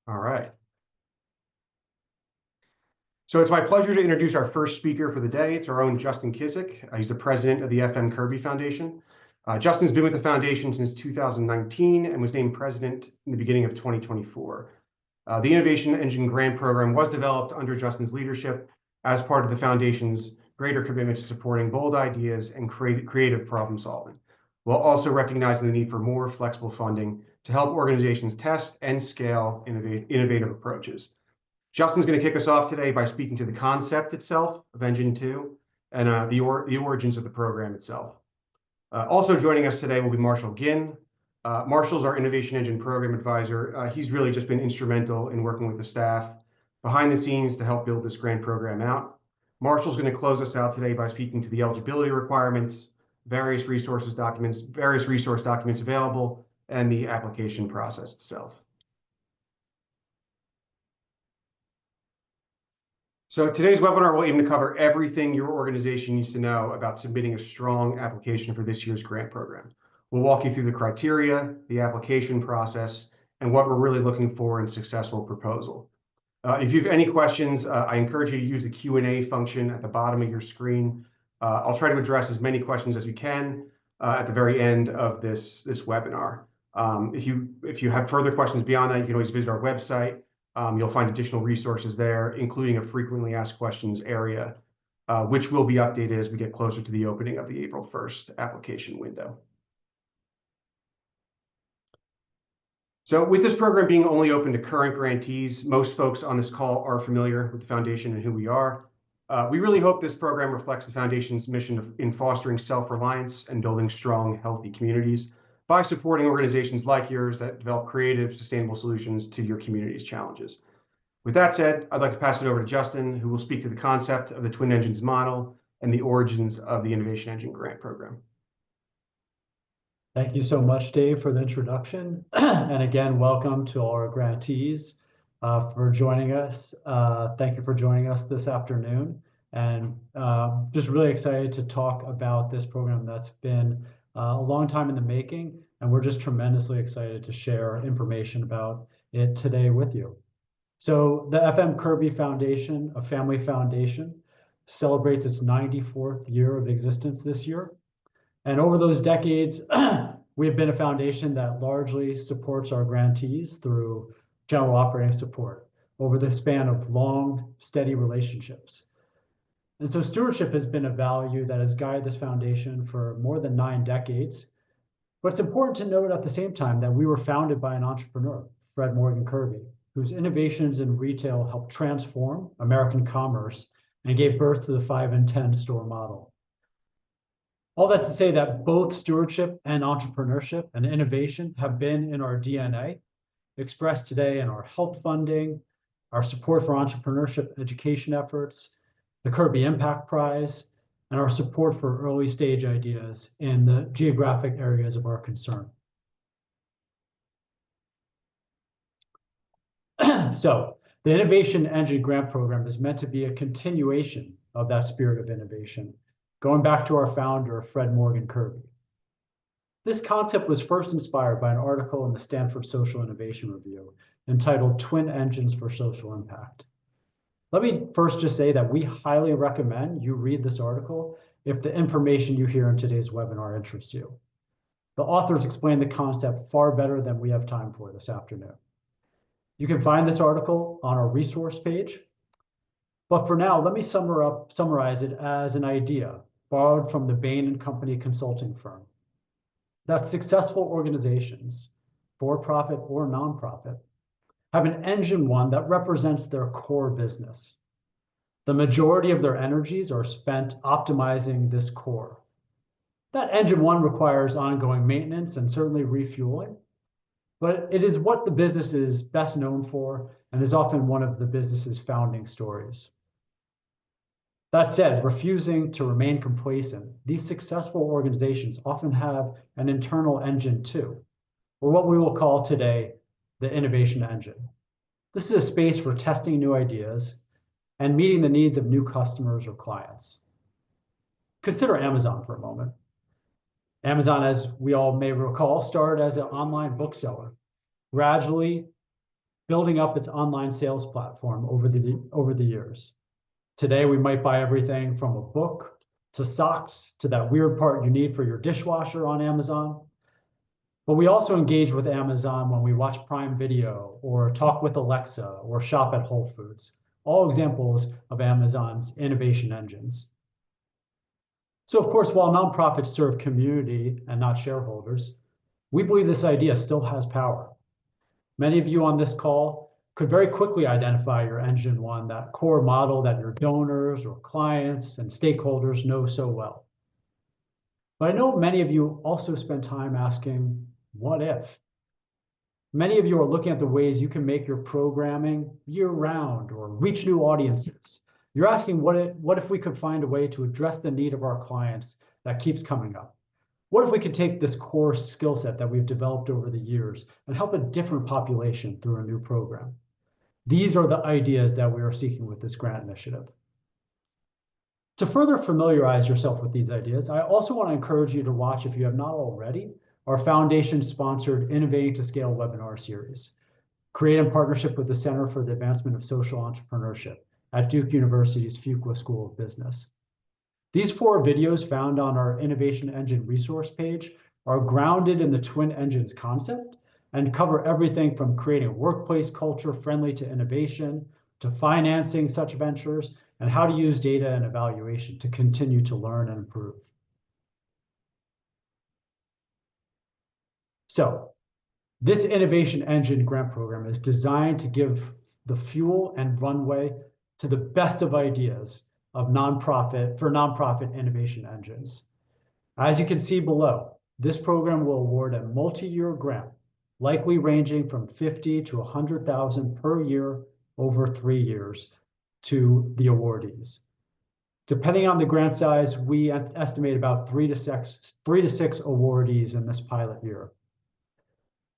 All right. So it's my pleasure to introduce our first speaker for the day. It's our own Justin Kizik. He's the president of the Kirby Foundation. Justin's been with the foundation since 2019 and was named president in the beginning of 2024. The Innovation Engine Grant Program was developed under Justin's leadership as part of the foundation's greater commitment to supporting bold ideas and creative problem solving, while also recognizing the need for more flexible funding to help organizations test and scale innovative approaches. Justin's going to kick us off today by speaking to the concept itself of Engine 2 and the origins of the program itself. Also joining us today will be Marshall Ginn. Marshall's our Innovation Engine Program Advisor. He's really just been instrumental in working with the staff behind the scenes to help build this grant program out. Marshall's going to close us out today by speaking to the eligibility requirements, various resource documents available, and the application process itself. So today's webinar will aim to cover everything your organization needs to know about submitting a strong application for this year's grant program. We'll walk you through the criteria, the application process, and what we're really looking for in a successful proposal. If you have any questions, I encourage you to use the Q&A function at the bottom of your screen. I'll try to address as many questions as we can at the very end of this webinar. If you have further questions beyond that, you can always visit our website. You'll find additional resources there, including a frequently asked questions area, which will be updated as we get closer to the opening of the April 1st application window. So with this program being only open to current grantees, most folks on this call are familiar with the foundation and who we are. We really hope this program reflects the foundation's mission in fostering self-reliance and building strong, healthy communities by supporting organizations like yours that develop creative, sustainable solutions to your community's challenges. With that said, I'd like to pass it over to Justin, who will speak to the concept of the Twin Engines model and the origins of the Innovation Engine Grant Program. Thank you so much, Dave, for the introduction. And again, welcome to all our grantees for joining us. Thank you for joining us this afternoon. And just really excited to talk about this program that's been a long time in the making, and we're just tremendously excited to share information about it today with you. So the Kirby Foundation, a family foundation, celebrates its 94th year of existence this year. And over those decades, we have been a foundation that largely supports our grantees through general operating support over the span of long, steady relationships. And so stewardship has been a value that has guided this foundation for more than 9 decades. But it's important to note at the same time that we were founded by an entrepreneur, Fred Morgan Kirby, whose innovations in retail helped transform American commerce and gave birth to the 5 and 10 store model. All that's to say that both stewardship and entrepreneurship and innovation have been in our DNA, expressed today in our health funding, our support for entrepreneurship education efforts, the Kirby Impact Prize, and our support for early stage ideas in the geographic areas of our concern. So the Innovation Engine Grant Program is meant to be a continuation of that spirit of innovation, going back to our founder, Fred Morgan Kirby. This concept was first inspired by an article in the Stanford Social Innovation Review entitled Twin Engines for Social Impact. Let me first just say that we highly recommend you read this article if the information you hear in today's webinar interests you. The authors explain the concept far better than we have time for this afternoon. You can find this article on our resource page. But for now, let me summarize it as an idea borrowed from the Bain & Company consulting firm that successful organizations, for-profit or nonprofit, have an engine one that represents their core business. The majority of their energies are spent optimizing this core. That engine one requires ongoing maintenance and certainly refueling, but it is what the business is best known for and is often one of the business's founding stories. That said, refusing to remain complacent, these successful organizations often have an internal engine too, or what we will call today the innovation engine. This is a space for testing new ideas and meeting the needs of new customers or clients. Consider Amazon for a moment. Amazon, as we all may recall, started as an online bookseller, gradually building up its online sales platform over the years. Today, we might buy everything from a book to socks to that weird part you need for your dishwasher on Amazon. But we also engage with Amazon when we watch Prime Video or talk with Alexa or shop at Whole Foods, all examples of Amazon's innovation engines. So of course, while nonprofits serve community and not shareholders, we believe this idea still has power. Many of you on this call could very quickly identify your Engine 1, that core model that your donors or clients and stakeholders know so well. But I know many of you also spend time asking, what if? Many of you are looking at the ways you can make your programming year-round or reach new audiences. You're asking, what if we could find a way to address the need of our clients that keeps coming up? What if we could take this core skill set that we've developed over the years and help a different population through a new program? These are the ideas that we are seeking with this grant initiative. To further familiarize yourself with these ideas, I also want to encourage you to watch, if you have not already, our foundation-sponsored Innovating to Scale webinar series, created in partnership with the Center for the Advancement of Social Entrepreneurship at Duke University's Fuqua School of Business. These 4 videos found on our Innovation Engine resource page are grounded in the Twin Engines concept and cover everything from creating a workplace culture friendly to innovation, to financing such ventures, and how to use data and evaluation to continue to learn and improve. So, this Innovation Engine grant program is designed to give the fuel and runway to the best of ideas of nonprofit innovation engines. As you can see below, this program will award a multi-year grant, likely ranging from $50,000 to $100,000 per year over 3 years to the awardees. Depending on the grant size, we estimate about 3 to 6 awardees in this pilot year.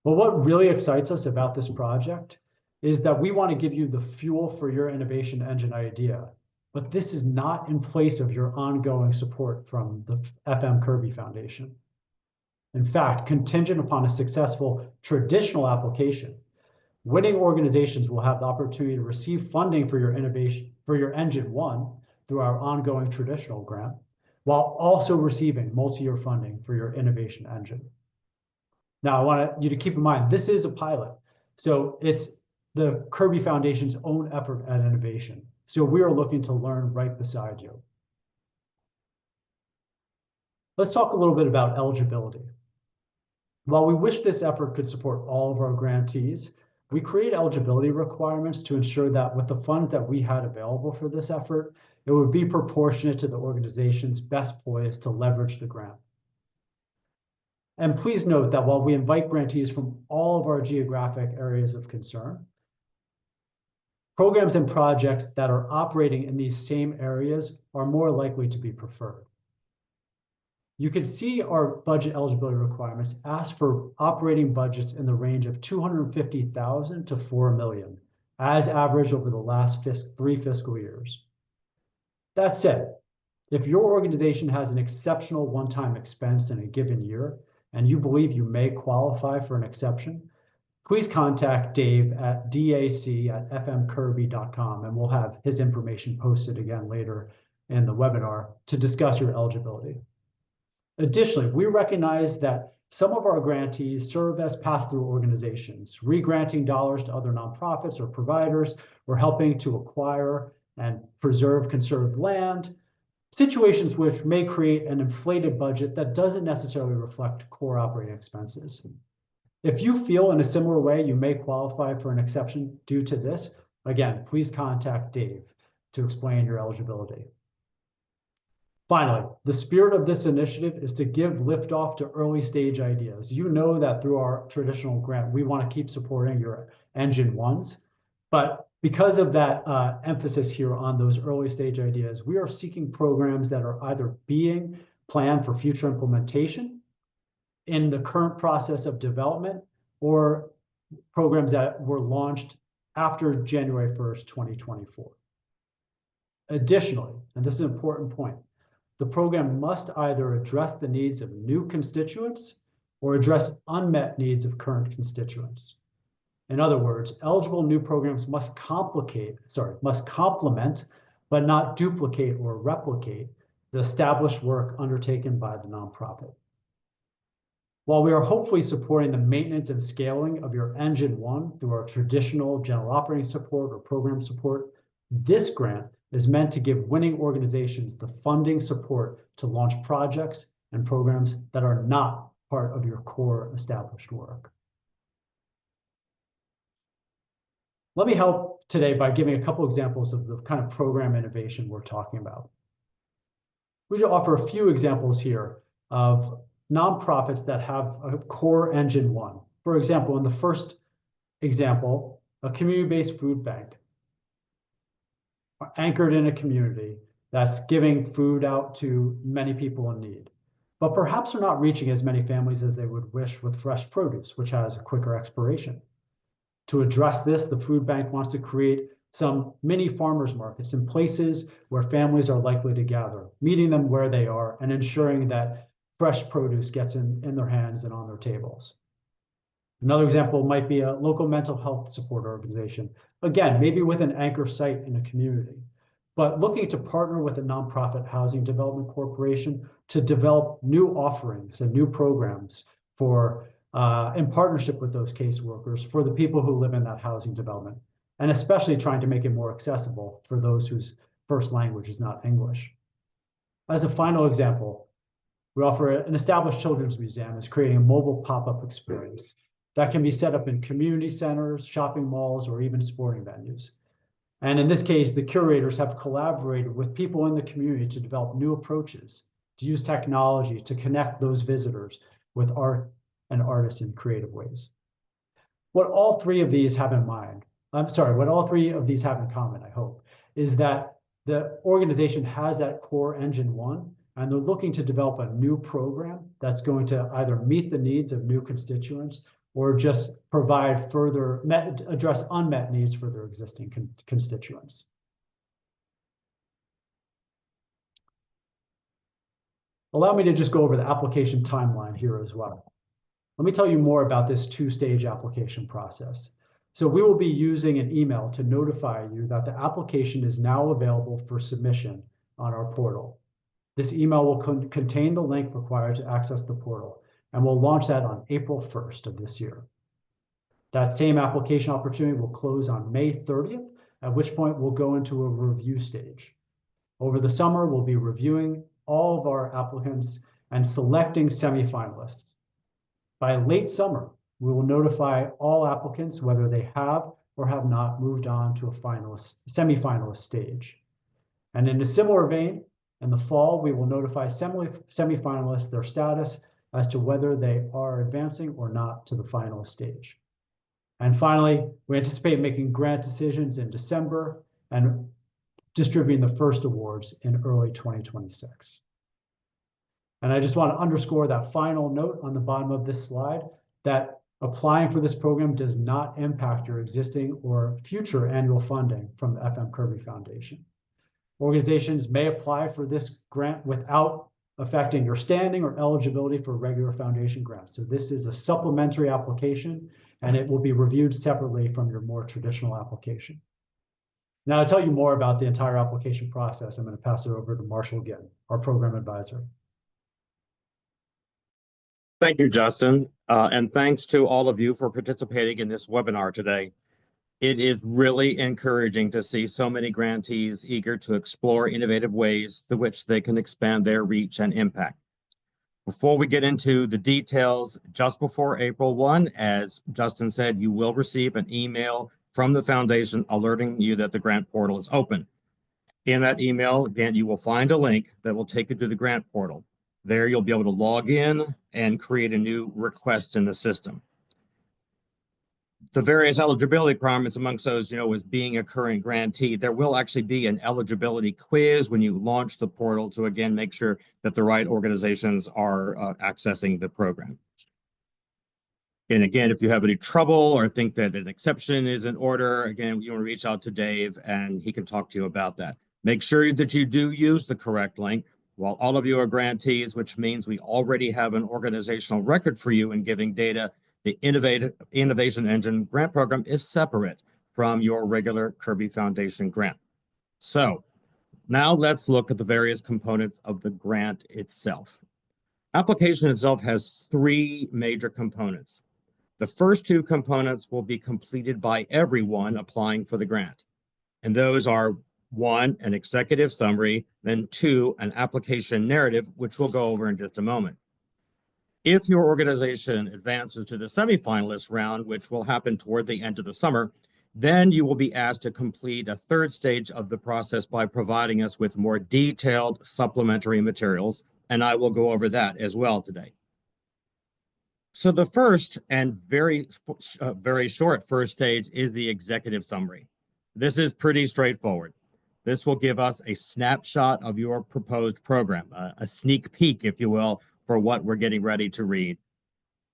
But what really excites us about this project is that we want to give you the fuel for your innovation engine idea, but this is not in place of your ongoing support from the FM Kirby Foundation. In fact, contingent upon a successful traditional application, winning organizations will have the opportunity to receive funding for your innovation, for your Engine 1 through our ongoing traditional grant, while also receiving multi-year funding for your innovation engine. Now, I want you to keep in mind, this is a pilot. So it's the Kirby Foundation's own effort at innovation. So we are looking to learn right beside you. Let's talk a little bit about eligibility. While we wish this effort could support all of our grantees, we create eligibility requirements to ensure that with the funds that we had available for this effort, it would be proportionate to the organization's best poised to leverage the grant. And please note that while we invite grantees from all of our geographic areas of concern, programs and projects that are operating in these same areas are more likely to be preferred. You can see our budget eligibility requirements ask for operating budgets in the range of $250,000 to $4 million, as averaged over the last 3 fiscal years. That said, if your organization has an exceptional one-time expense in a given year, and you believe you may qualify for an exception, please contact Dave at dac@fmkirby.com, and we'll have his information posted again later in the webinar to discuss your eligibility. Additionally, we recognize that some of our grantees serve as pass-through organizations, re-granting dollars to other nonprofits or providers, or helping to acquire and preserve conserved land, situations which may create an inflated budget that doesn't necessarily reflect core operating expenses. If you feel in a similar way you may qualify for an exception due to this, again, please contact Dave to explain your eligibility. Finally, the spirit of this initiative is to give liftoff to early stage ideas. You know that through our traditional grant, we want to keep supporting your Engine 1s, but because of that emphasis here on those early stage ideas, we are seeking programs that are either being planned for future implementation in the current process of development, or programs that were launched after January 1st, 2024. Additionally, and this is an important point, the program must either address the needs of new constituents or address unmet needs of current constituents. In other words, eligible new programs must complement, but not duplicate or replicate the established work undertaken by the nonprofit. While we are hopefully supporting the maintenance and scaling of your Engine 1 through our traditional general operating support or program support, this grant is meant to give winning organizations the funding support to launch projects and programs that are not part of your core established work. Let me help today by giving a couple examples of the kind of program innovation we're talking about. We offer a few examples here of nonprofits that have a core Engine 1. For example, in the first example, a community-based food bank anchored in a community that's giving food out to many people in need. But perhaps they're not reaching as many families as they would wish with fresh produce, which has a quicker expiration. To address this, the food bank wants to create some mini farmers markets in places where families are likely to gather, meeting them where they are and ensuring that fresh produce gets in their hands and on their tables. Another example might be a local mental health support organization. Again, maybe with an anchor site in a community, but looking to partner with a nonprofit housing development corporation to develop new offerings and new programs for in partnership with those caseworkers for the people who live in that housing development, and especially trying to make it more accessible for those whose first language is not English. As a final example, we offer an established children's museum is creating a mobile pop-up experience that can be set up in community centers, shopping malls, or even sporting venues. And in this case, the curators have collaborated with people in the community to develop new approaches, to use technology to connect those visitors with art and artists in creative ways. What all three of these have in common, I hope, is that the organization has that core Engine 1, and they're looking to develop a new program that's going to either meet the needs of new constituents or just provide address unmet needs for their existing constituents. Allow me to just go over the application timeline here as well. Let me tell you more about this two-stage application process. So we will be using an email to notify you that the application is now available for submission on our portal. This email will contain the link required to access the portal, and we'll launch that on April 1st of this year. That same application opportunity will close on May 30th, at which point we'll go into a review stage. Over the summer, we'll be reviewing all of our applicants and selecting semifinalists. By late summer, we will notify all applicants whether they have or have not moved on to a semifinalist stage. And in a similar vein, in the fall, we will notify semifinalists their status as to whether they are advancing or not to the finalist stage. And finally, we anticipate making grant decisions in December and distributing the first awards in early 2026. And I just want to underscore that final note on the bottom of this slide that applying for this program does not impact your existing or future annual funding from the FM Kirby Foundation. Organizations may apply for this grant without affecting your standing or eligibility for regular foundation grants. So this is a supplementary application, and it will be reviewed separately from your more traditional application. Now, to tell you more about the entire application process, I'm going to pass it over to Marshall Ginn, our program advisor. Thank you, Justin, and thanks to all of you for participating in this webinar today. It is really encouraging to see so many grantees eager to explore innovative ways through which they can expand their reach and impact. Before we get into the details, just before April 1, as Justin said, you will receive an email from the foundation alerting you that the grant portal is open. In that email, again, you will find a link that will take you to the grant portal. There, you'll be able to log in and create a new request in the system. The various eligibility requirements amongst those, is being a current grantee. There will actually be an eligibility quiz when you launch the portal to, again, make sure that the right organizations are accessing the program. And again, if you have any trouble or think that an exception is in order, again, you want to reach out to Dave and he can talk to you about that. Make sure that you do use the correct link. While all of you are grantees, which means we already have an organizational record for you in giving data, The Innovation Engine grant program is separate from your regular Kirby Foundation grant. So now let's look at the various components of the grant itself. Application itself has three major components. The first two components will be completed by everyone applying for the grant. And those are one, an executive summary, then two, an application narrative, which we'll go over in just a moment. If your organization advances to the semifinalist round, which will happen toward the end of the summer, then you will be asked to complete a third stage of the process by providing us with more detailed supplementary materials, and I will go over that as well today. So the first and very short first stage is the executive summary. This is pretty straightforward. This will give us a snapshot of your proposed program, a sneak peek, if you will, for what we're getting ready to read.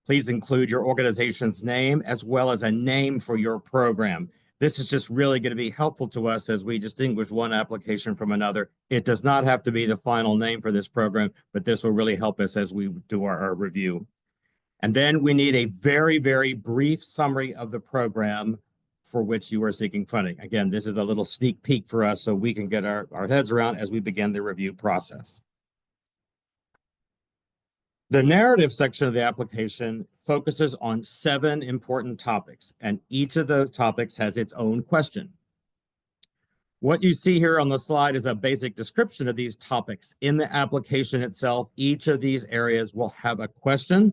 Please include your organization's name as well as a name for your program. This is just really going to be helpful to us as we distinguish one application from another. It does not have to be the final name for this program, but this will really help us as we do our review. And then we need a very, very brief summary of the program for which you are seeking funding. Again, this is a little sneak peek for us so we can get our heads around as we begin the review process. The narrative section of the application focuses on 7 important topics, and each of those topics has its own question. What you see here on the slide is a basic description of these topics. In the application itself, each of these areas will have a question,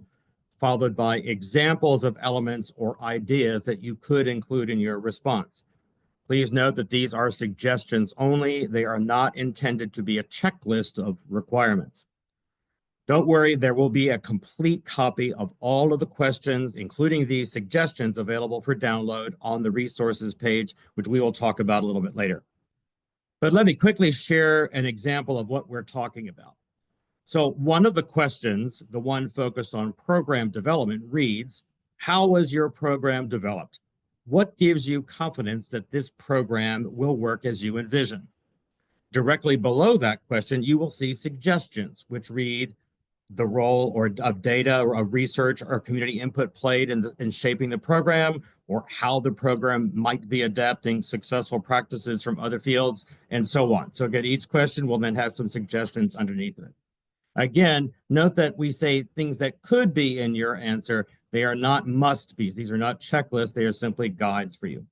followed by examples of elements or ideas that you could include in your response. Please note that these are suggestions only. They are not intended to be a checklist of requirements. Don't worry, there will be a complete copy of all of the questions, including these suggestions, available for download on the resources page, which we will talk about a little bit later. But let me quickly share an example of what we're talking about. So one of the questions, the one focused on program development, reads, how was your program developed? What gives you confidence that this program will work as you envision? Directly below that question, you will see suggestions, which read, the role of data or of research or community input played in shaping the program, or how the program might be adapting successful practices from other fields, and so on. So again, each question will then have some suggestions underneath it. Again, note that we say things that could be in your answer. They are not must-be's. These are not checklists. They are simply guides for you.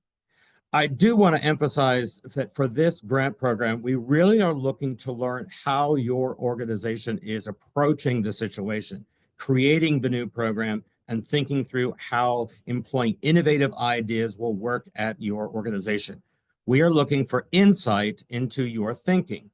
I do want to emphasize that for this grant program, we really are looking to learn how your organization is approaching the situation, creating the new program, and thinking through how employing innovative ideas will work at your organization. We are looking for insight into your thinking.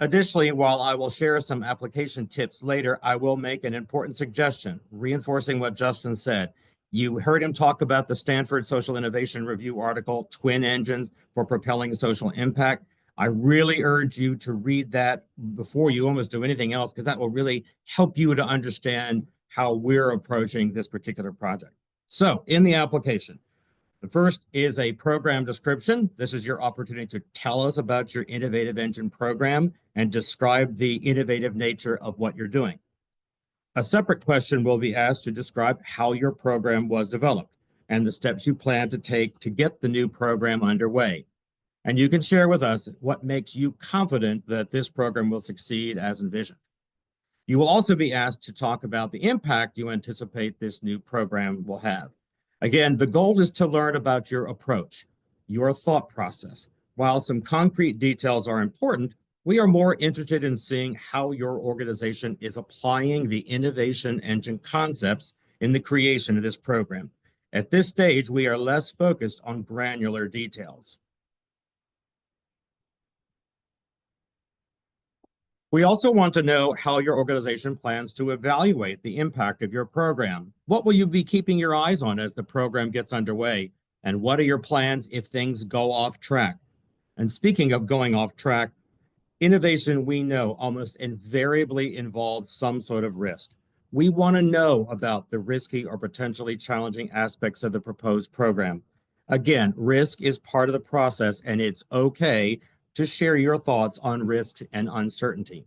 Additionally, while I will share some application tips later, I will make an important suggestion, reinforcing what Justin said. You heard him talk about the Stanford Social Innovation Review article, Twin Engines for Propelling Social Impact. I really urge you to read that before you almost do anything else, because that will really help you to understand how we're approaching this particular project. So in the application, the first is a program description. This is your opportunity to tell us about your Innovative Engine program and describe the innovative nature of what you're doing. A separate question will be asked to describe how your program was developed and the steps you plan to take to get the new program underway. And you can share with us what makes you confident that this program will succeed as envisioned. You will also be asked to talk about the impact you anticipate this new program will have. Again, the goal is to learn about your approach, your thought process. While some concrete details are important, we are more interested in seeing how your organization is applying the Innovation Engine concepts in the creation of this program. At this stage, we are less focused on granular details. We also want to know how your organization plans to evaluate the impact of your program. What will you be keeping your eyes on as the program gets underway? And what are your plans if things go off track? And speaking of going off track, innovation, we know, almost invariably involves some sort of risk. We want to know about the risky or potentially challenging aspects of the proposed program. Again, risk is part of the process, and it's okay to share your thoughts on risks and uncertainty.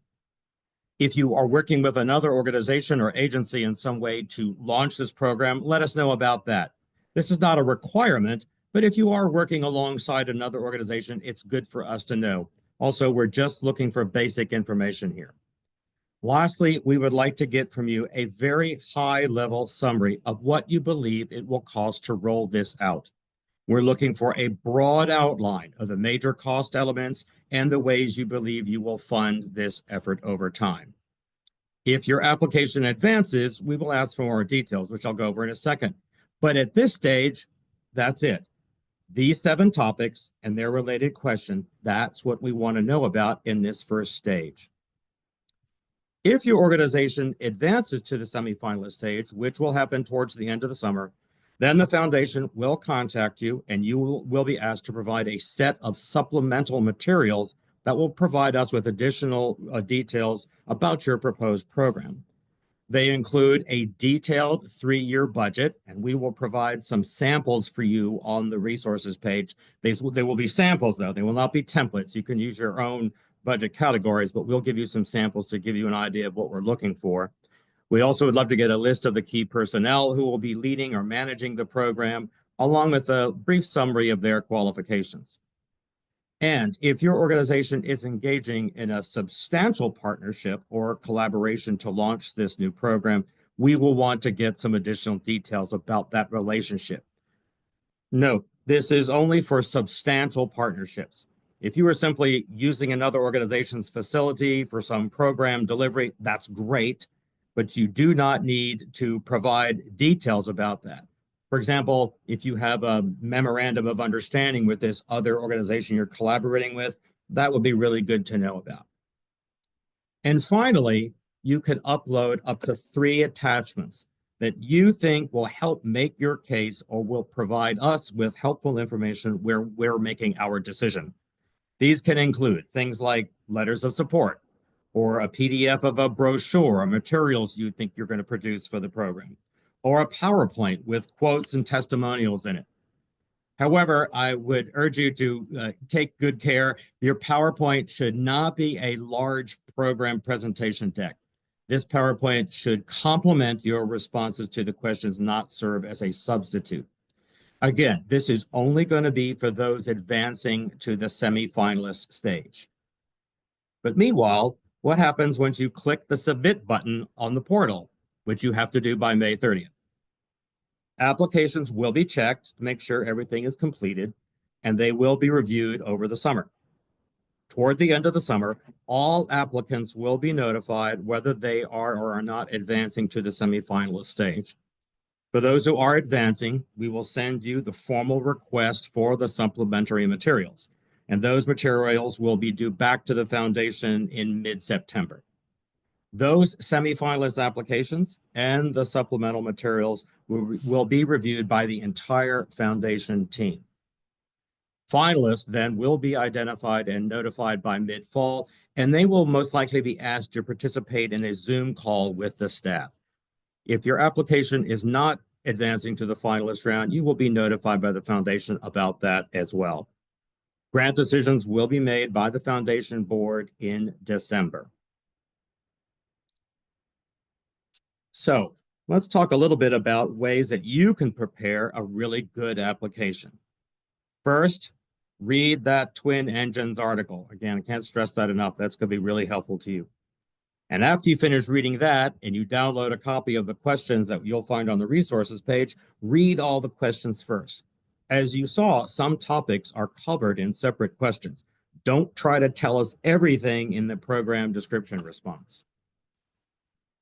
If you are working with another organization or agency in some way to launch this program, let us know about that. This is not a requirement, but if you are working alongside another organization, it's good for us to know. Also, we're just looking for basic information here. Lastly, we would like to get from you a very high-level summary of what you believe it will cost to roll this out. We're looking for a broad outline of the major cost elements and the ways you believe you will fund this effort over time. If your application advances, we will ask for more details, which I'll go over in a second. But at this stage, that's it. These 7 topics and their related question, that's what we want to know about in this first stage. If your organization advances to the semifinalist stage, which will happen towards the end of the summer, then the foundation will contact you and you will be asked to provide a set of supplemental materials that will provide us with additional details about your proposed program. They include a detailed 3-year budget, and we will provide some samples for you on the resources page. They will be samples, though. They will not be templates. You can use your own budget categories, but we'll give you some samples to give you an idea of what we're looking for. We also would love to get a list of the key personnel who will be leading or managing the program, along with a brief summary of their qualifications. And if your organization is engaging in a substantial partnership or collaboration to launch this new program, we will want to get some additional details about that relationship. Note, this is only for substantial partnerships. If you are simply using another organization's facility for some program delivery, that's great, but you do not need to provide details about that. For example, if you have a memorandum of understanding with this other organization you're collaborating with, that would be really good to know about. And finally, you can upload up to 3 attachments that you think will help make your case or will provide us with helpful information where we're making our decision. These can include things like letters of support or a PDF of a brochure or materials you think you're going to produce for the program, or a PowerPoint with quotes and testimonials in it. However, I would urge you to take good care. Your PowerPoint should not be a large program presentation deck. This PowerPoint should complement your responses to the questions, not serve as a substitute. Again, this is only going to be for those advancing to the semifinalist stage. But meanwhile, what happens once you click the submit button on the portal, which you have to do by May 30th? Applications will be checked to make sure everything is completed, and they will be reviewed over the summer. Toward the end of the summer, all applicants will be notified whether they are or are not advancing to the semifinalist stage. For those who are advancing, we will send you the formal request for the supplementary materials, and those materials will be due back to the foundation in mid-September. Those semifinalist applications and the supplemental materials will be reviewed by the entire foundation team. Finalists then will be identified and notified by mid-fall, and they will most likely be asked to participate in a Zoom call with the staff. If your application is not advancing to the finalist round, you will be notified by the foundation about that as well. Grant decisions will be made by the foundation board in December. So let's talk a little bit about ways that you can prepare a really good application. First, read that Twin Engines article. Again, I can't stress that enough. That's going to be really helpful to you. And after you finish reading that and you download a copy of the questions that you'll find on the resources page, read all the questions first. As you saw, some topics are covered in separate questions. Don't try to tell us everything in the program description response.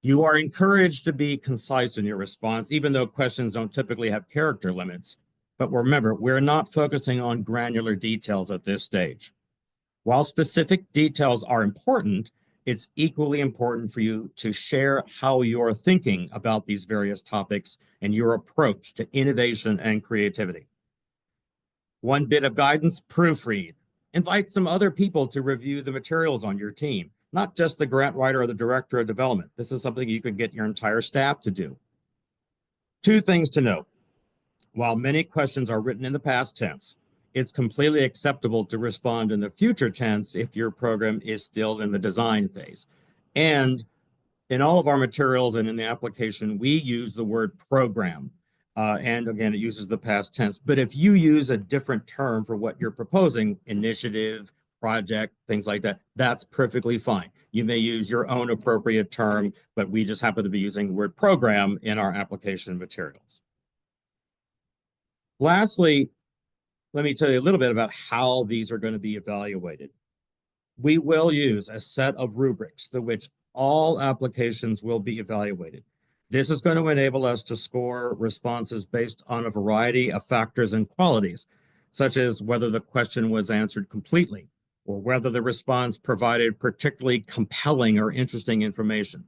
You are encouraged to be concise in your response, even though questions don't typically have character limits. But remember, we're not focusing on granular details at this stage. While specific details are important, it's equally important for you to share how you're thinking about these various topics and your approach to innovation and creativity. One bit of guidance, proofread. Invite some other people to review the materials on your team, not just the grant writer or the director of development. This is something you can get your entire staff to do. 2 things to note. While many questions are written in the past tense, it's completely acceptable to respond in the future tense if your program is still in the design phase. And in all of our materials and in the application, we use the word program. And again, it uses the past tense. But if you use a different term for what you're proposing, initiative, project, things like that, that's perfectly fine. You may use your own appropriate term, but we just happen to be using the word program in our application materials. Lastly, let me tell you a little bit about how these are going to be evaluated. We will use a set of rubrics through which all applications will be evaluated. This is going to enable us to score responses based on a variety of factors and qualities, such as whether the question was answered completely, or whether the response provided particularly compelling or interesting information.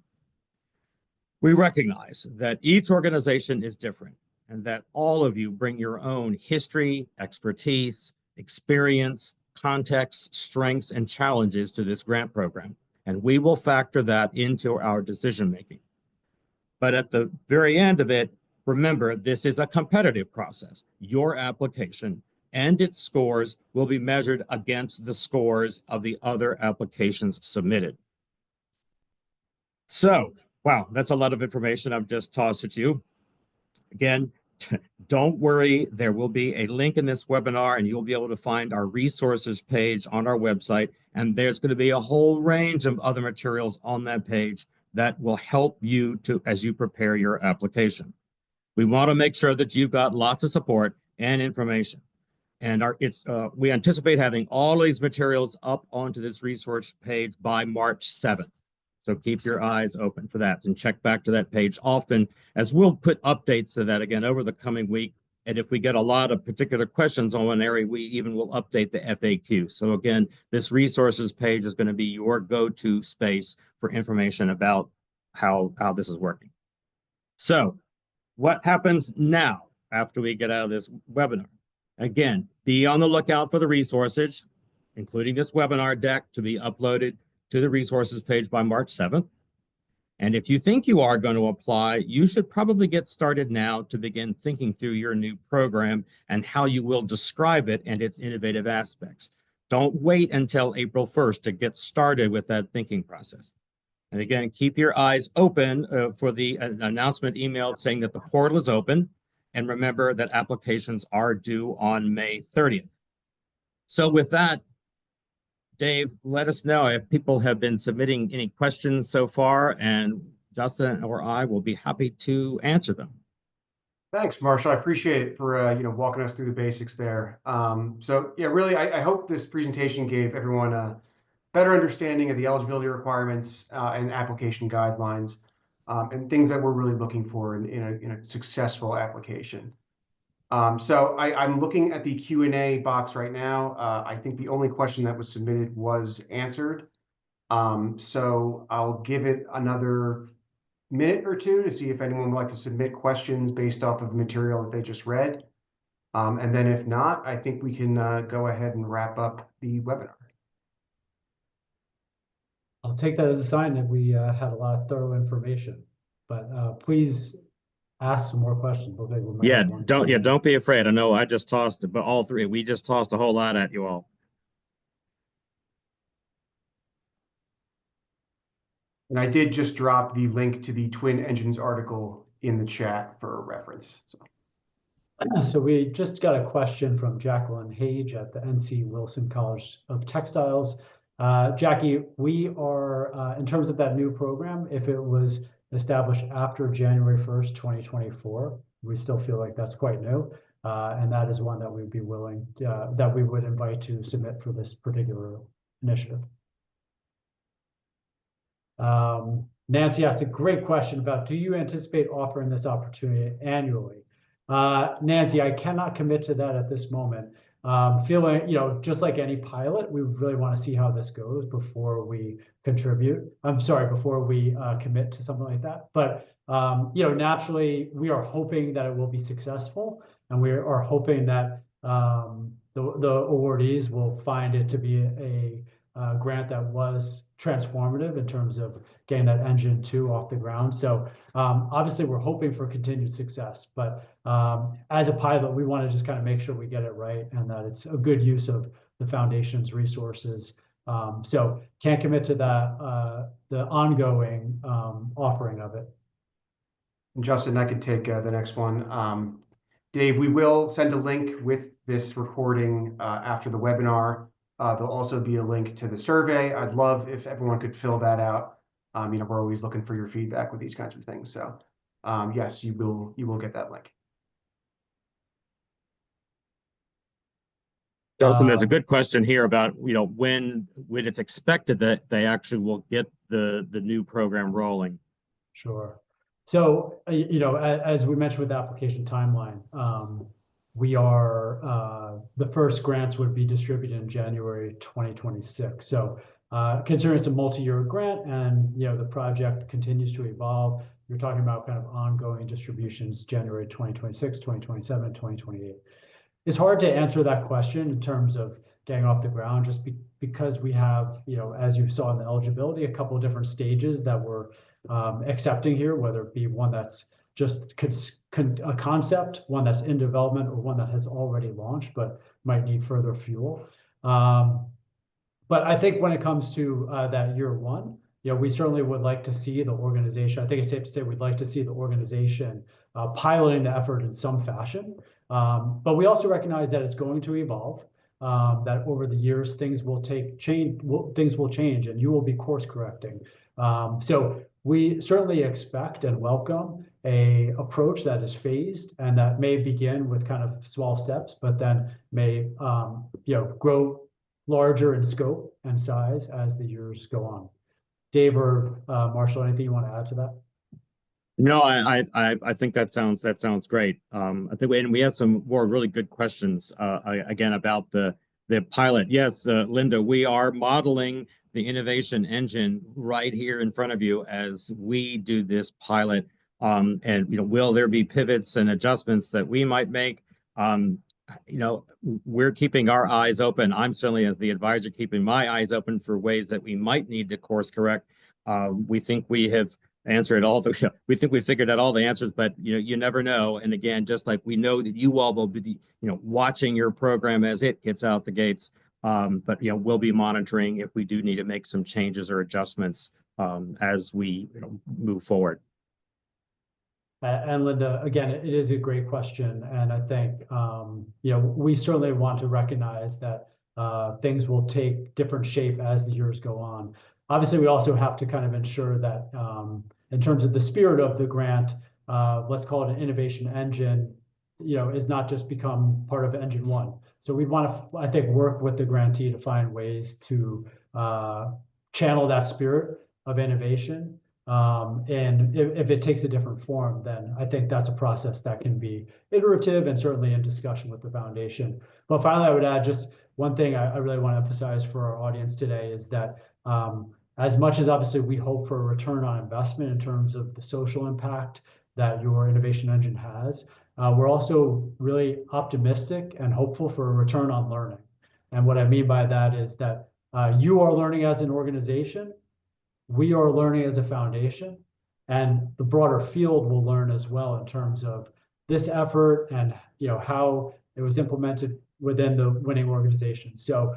We recognize that each organization is different and that all of you bring your own history, expertise, experience, context, strengths, and challenges to this grant program, and we will factor that into our decision-making. But at the very end of it, remember, this is a competitive process. Your application and its scores will be measured against the scores of the other applications submitted. So, wow, that's a lot of information I've just tossed at you. Again, don't worry, there will be a link in this webinar and you'll be able to find our resources page on our website. And there's going to be a whole range of other materials on that page that will help you as you prepare your application. We want to make sure that you've got lots of support and information. And we anticipate having all these materials up onto this resource page by March 7th. So keep your eyes open for that and check back to that page often, as we'll put updates to that again over the coming week. And if we get a lot of particular questions on one area, we even will update the FAQ. So again, this resources page is going to be your go-to space for information about how this is working. So what happens now after we get out of this webinar? Again, be on the lookout for the resources, including this webinar deck, to be uploaded to the resources page by March 7th. And if you think you are going to apply, you should probably get started now to begin thinking through your new program and how you will describe it and its innovative aspects. Don't wait until April 1st to get started with that thinking process. And again, keep your eyes open for the announcement email saying that the portal is open. And remember that applications are due on May 30th. So with that, Dave, let us know if people have been submitting any questions so far, and Justin or I will be happy to answer them. Thanks, Marshall. I appreciate it for walking us through the basics there. So yeah, really, I hope this presentation gave everyone a better understanding of the eligibility requirements and application guidelines and things that we're really looking for in a successful application. So I'm looking at the Q&A box right now. I think the only question that was submitted was answered. So I'll give it another minute or two to see if anyone would like to submit questions based off of the material that they just read. And then if not, I think we can go ahead and wrap up the webinar. I'll take that as a sign that we had a lot of thorough information, but please ask some more questions. Don't be afraid. I know I just tossed it, but all three, we just tossed a whole lot at you all. And I did just drop the link to the Twin Engines article in the chat for reference. So we just got a question from Jacqueline Hage at the NC Wilson College of Textiles. Jackie, we are, in terms of that new program, if it was established after January 1st, 2024, we still feel like that's quite new. And that is one that we'd be willing, that we would invite to submit for this particular initiative. Nancy asked a great question about, do you anticipate offering this opportunity annually? Nancy, I cannot commit to that at this moment. Feeling, just like any pilot, we really want to see how this goes before we before we commit to something like that. But, naturally, we are hoping that it will be successful, and we are hoping that the awardees will find it to be a grant that was transformative in terms of getting that engine 2 off the ground. So obviously we're hoping for continued success, but as a pilot, we want to just kind of make sure we get it right and that it's a good use of the foundation's resources So can't commit to the ongoing offering of it. And Justin, I could take the next one. Dave, we will send a link with this recording after the webinar. There'll also be a link to the survey. I'd love if everyone could fill that out. We're always looking for your feedback with these kinds of things. So yes, you will get that link. Justin, there's a good question here about, when it's expected that they actually will get the new program rolling. Sure. So, as we mentioned with the application timeline, we are, the first grants would be distributed in January 2026. So, considering it's a multi-year grant and, the project continues to evolve, you're talking about kind of ongoing distributions, January 2026, 2027, 2028. It's hard to answer that question in terms of getting off the ground, just because we have, as you saw in the eligibility, a couple of different stages that we're accepting here, whether it be one that's just a concept, one that's in development, or one that has already launched but might need further fuel. But I think when it comes to that year one, we certainly would like to see the organization. I think it's safe to say we'd like to see the organization piloting the effort in some fashion. But we also recognize that it's going to evolve, that over the years things will change, and you will be course correcting. So we certainly expect and welcome a approach that is phased and that may begin with kind of small steps, but then may grow larger in scope and size as the years go on. Dave or Marshall, anything you want to add to that? No, I think that sounds great. I think, and we have some more really good questions again about the pilot. Yes, Linda, we are modeling the innovation engine right here in front of you as we do this pilot. And will there be pivots and adjustments that we might make? We're keeping our eyes open. I'm certainly, as the advisor, keeping my eyes open for ways that we might need to course correct. We think we have answered we think we've figured out all the answers, but you never know. And again, just like we know that you all will be watching your program as it gets out the gates, but we'll be monitoring if we do need to make some changes or adjustments as we move forward. And Linda, again, it is a great question, and I think we certainly want to recognize that things will take different shape as the years go on. Obviously, we also have to kind of ensure that in terms of the spirit of the grant, let's call it an innovation engine, is not just become part of engine one. So we want to, I think, work with the grantee to find ways to channel that spirit of innovation. And if it takes a different form, then I think that's a process that can be iterative and certainly in discussion with the foundation. But finally, I would add just one thing I really want to emphasize for our audience today is that as much as obviously we hope for a return on investment in terms of the social impact that your innovation engine has, we're also really optimistic and hopeful for a return on learning. And what I mean by that is that you are learning as an organization, we are learning as a foundation, and the broader field will learn as well in terms of this effort and how it was implemented within the winning organization. So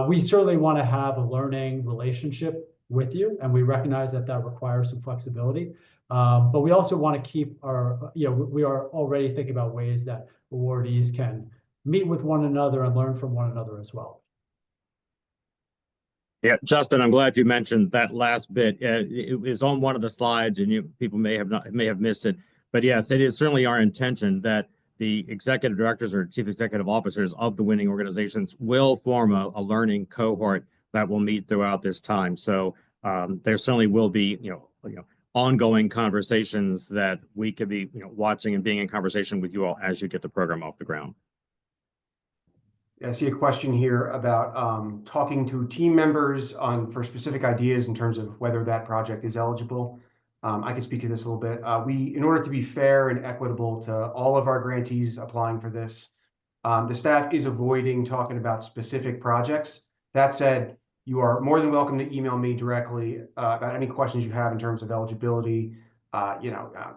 we certainly want to have a learning relationship with you, and we recognize that requires some flexibility. But we also want to keep our, we are already thinking about ways that awardees can meet with one another and learn from one another as well. Yeah, Justin, I'm glad you mentioned that last bit. It is on one of the slides, and people may have missed it. But yes, it is certainly our intention that the executive directors or chief executive officers of the winning organizations will form a learning cohort that will meet throughout this time. So there certainly will be ongoing conversations that we could be watching and being in conversation with you all as you get the program off the ground. I see a question here about talking to team members for specific ideas in terms of whether that project is eligible. I can speak to this a little bit. In order to be fair and equitable to all of our grantees applying for this, the staff is avoiding talking about specific projects. That said, you are more than welcome to email me directly about any questions you have in terms of eligibility,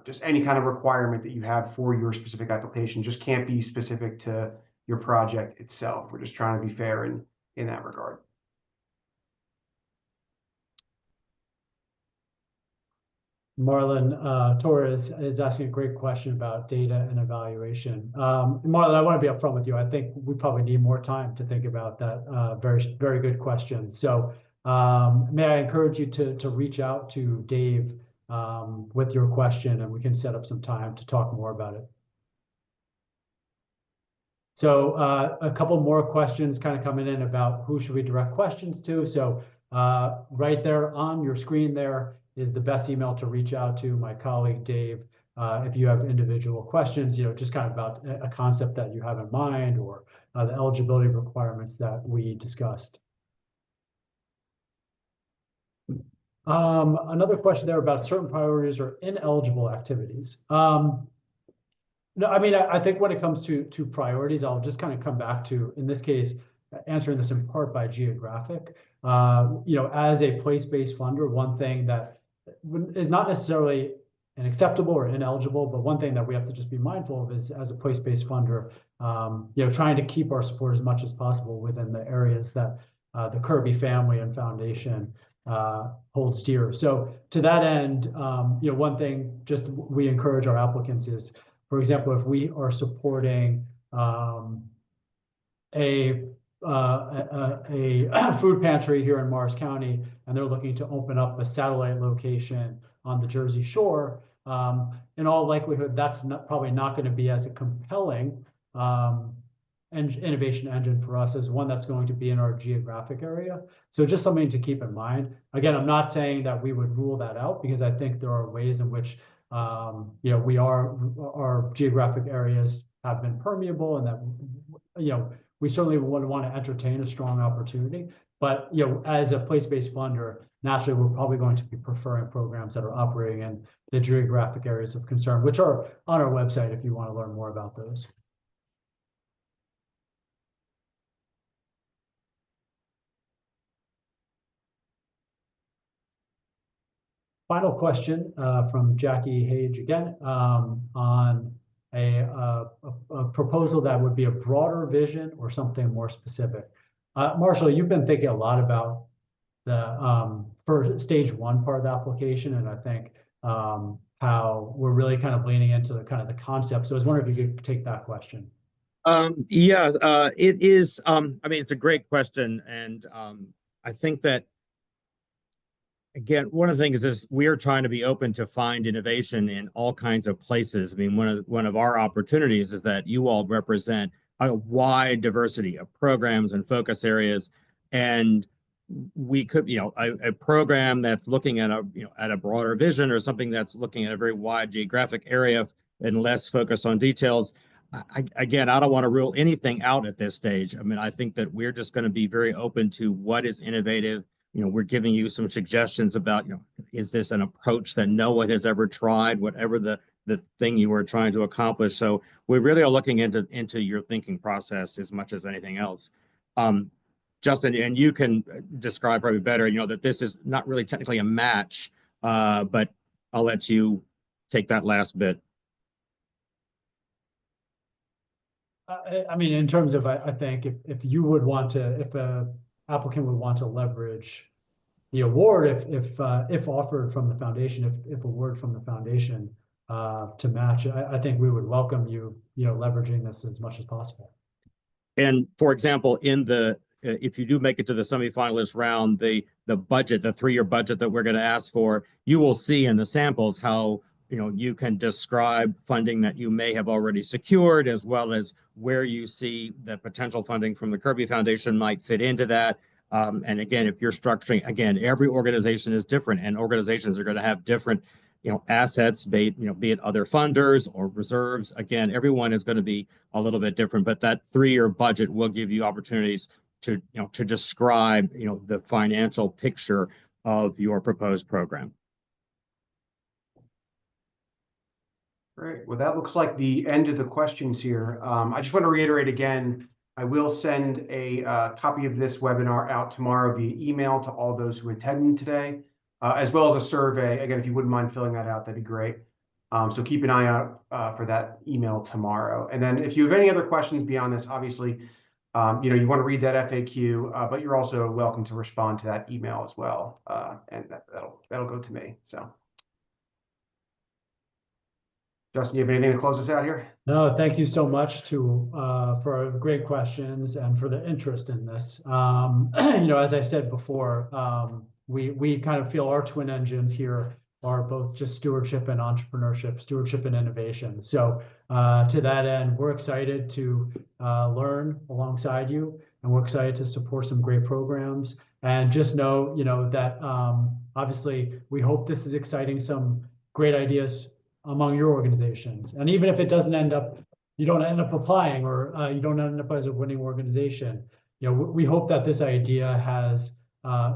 just any kind of requirement that you have for your specific application. Just can't be specific to your project itself. We're just trying to be fair in that regard. Marlon Torres is asking a great question about data and evaluation. Marlon, I want to be upfront with you. I think we probably need more time to think about that. Very, very good question. So may I encourage you to reach out to Dave with your question, and we can set up some time to talk more about it. So a couple more questions kind of coming in about who should we direct questions to. So right there on your screen there is the best email to reach out to my colleague, Dave. If you have individual questions, just kind of about a concept that you have in mind or the eligibility requirements that we discussed. Another question there about certain priorities or ineligible activities. No, I mean, I think when it comes to priorities, I'll just kind of come back to, in this case, answering this in part by geographic. As a place-based funder, one thing that is not necessarily an acceptable or ineligible, but one thing that we have to just be mindful of is, as a place-based funder, trying to keep our support as much as possible within the areas that the Kirby family and foundation holds dear. So to that end, one thing just we encourage our applicants is, for example, if we are supporting a food pantry here in Morris County, and they're looking to open up a satellite location on the Jersey Shore, in all likelihood, that's probably not going to be as a compelling innovation engine for us as one that's going to be in our geographic area. So just something to keep in mind. Again, I'm not saying that we would rule that out, because I think there are ways in which our geographic areas have been permeable, and that we certainly would want to entertain a strong opportunity. But as a place-based funder, naturally we're probably going to be preferring programs that are operating in the geographic areas of concern, which are on our website if you want to learn more about those. Final question from Jackie Hage again on a proposal that would be a broader vision or something more specific. Marshall, you've been thinking a lot about the for stage one part of the application, and I think how we're really kind of leaning into the concept. So I was wondering if you could take that question. It is. I mean, it's a great question, and I think that, again, one of the things is we are trying to be open to find innovation in all kinds of places. I mean, one of our opportunities is that you all represent a wide diversity of programs and focus areas, and we could, a program that's looking at a broader vision, or something that's looking at a very wide geographic area and less focused on details. Again, I don't want to rule anything out at this stage. I mean, I think that we're just going to be very open to what is innovative. We're giving you some suggestions about, is this an approach that no one has ever tried, whatever the thing you were trying to accomplish. So we really are looking into your thinking process as much as anything else. Justin, and you can describe probably better, that this is not really technically a match, but I'll let you take that last bit. I mean, in terms of, I think if you would want to, if a applicant would want to leverage the award, if offered from the foundation, if award from the foundation to match, I think we would welcome you, leveraging this as much as possible. And for example, if you do make it to the semifinalist round, the budget, the 3-year budget that we're going to ask for, you will see in the samples how you can describe funding that you may have already secured, as well as where you see the potential funding from the Kirby Foundation might fit into that. And again, if you're structuring, again, every organization is different, and organizations are going to have different, assets, be it other funders or reserves. Again, everyone is going to be a little bit different, but that 3-year budget will give you opportunities to describe, the financial picture of your proposed program. Great. Well, that looks like the end of the questions here. I just want to reiterate again, I will send a copy of this webinar out tomorrow via email to all those who attended today, as well as a survey. Again, if you wouldn't mind filling that out, that'd be great. So keep an eye out for that email tomorrow. And then if you have any other questions beyond this, obviously, you want to read that FAQ, but you're also welcome to respond to that email as well. And that'll go to me. So Justin, you have anything to close us out here? No, thank you so much for great questions and for the interest in this. As I said before, we kind of feel our twin engines here are both just stewardship and entrepreneurship, stewardship and innovation. So to that end, we're excited to learn alongside you, and we're excited to support some great programs. And just know, that obviously we hope this is exciting some great ideas among your organizations. And even if it doesn't you don't end up applying, or you don't end up as a winning organization, we hope that this idea has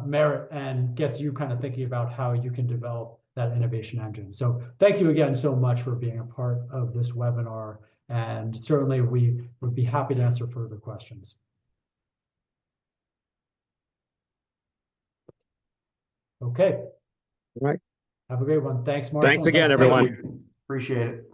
merit and gets you kind of thinking about how you can develop that innovation engine. So thank you again so much for being a part of this webinar. And certainly we would be happy to answer further questions. Okay. All right. Have a great one. Thanks, Marshall. Thanks again, everyone. Appreciate it.